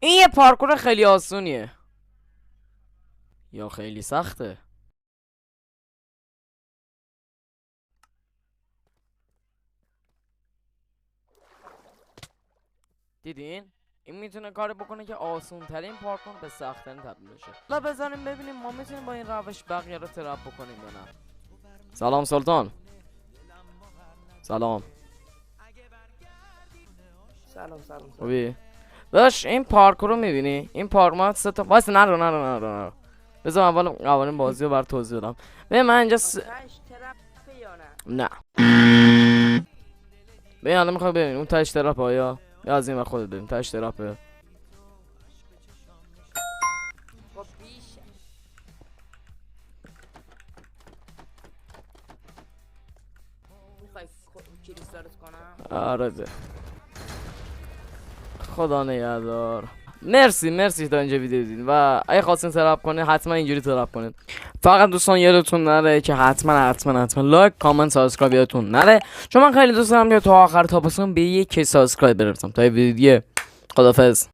این یه پارکور خیلی آسونیه یا خیلی سخته؟ دیدین؟ این میتونه کاری بکنه که آسون ترین پارکور به سخت ترین تبدیل بشه. حالا بذاریم ببینیم ما میتونیم با این روش بقیه رو ترپ بکنیم یا نه. سلام سلطان. سلام. سلام. خوبی؟ داش این پارکور رو میبینی؟ این پارک ما سه تا واسه نرو. بذار اول قوانین بازی رو بر توضیح بدم. به من اینجا تاش ترپه یا نه؟ نه. ببین الان میخوای ببین اون تاش ترپ آیا یا از این وقت خودت ببین تاش ترپه. خب بیشه. میخوای کلیستارت کنم؟ آره ده. خدا نگهدار. مرسی تا اینجا ویدیو دیدین و اگه خواستین ترپ کنین حتما اینجوری ترپ کنین. فقط دوستان یادتون نره که حتما لایک کامنت سابسکرایب یادتون نره، چون من خیلی دوست دارم که تا آخر تابستون به 1 سابسکرایب برسم. تا ویدیو خدافظ.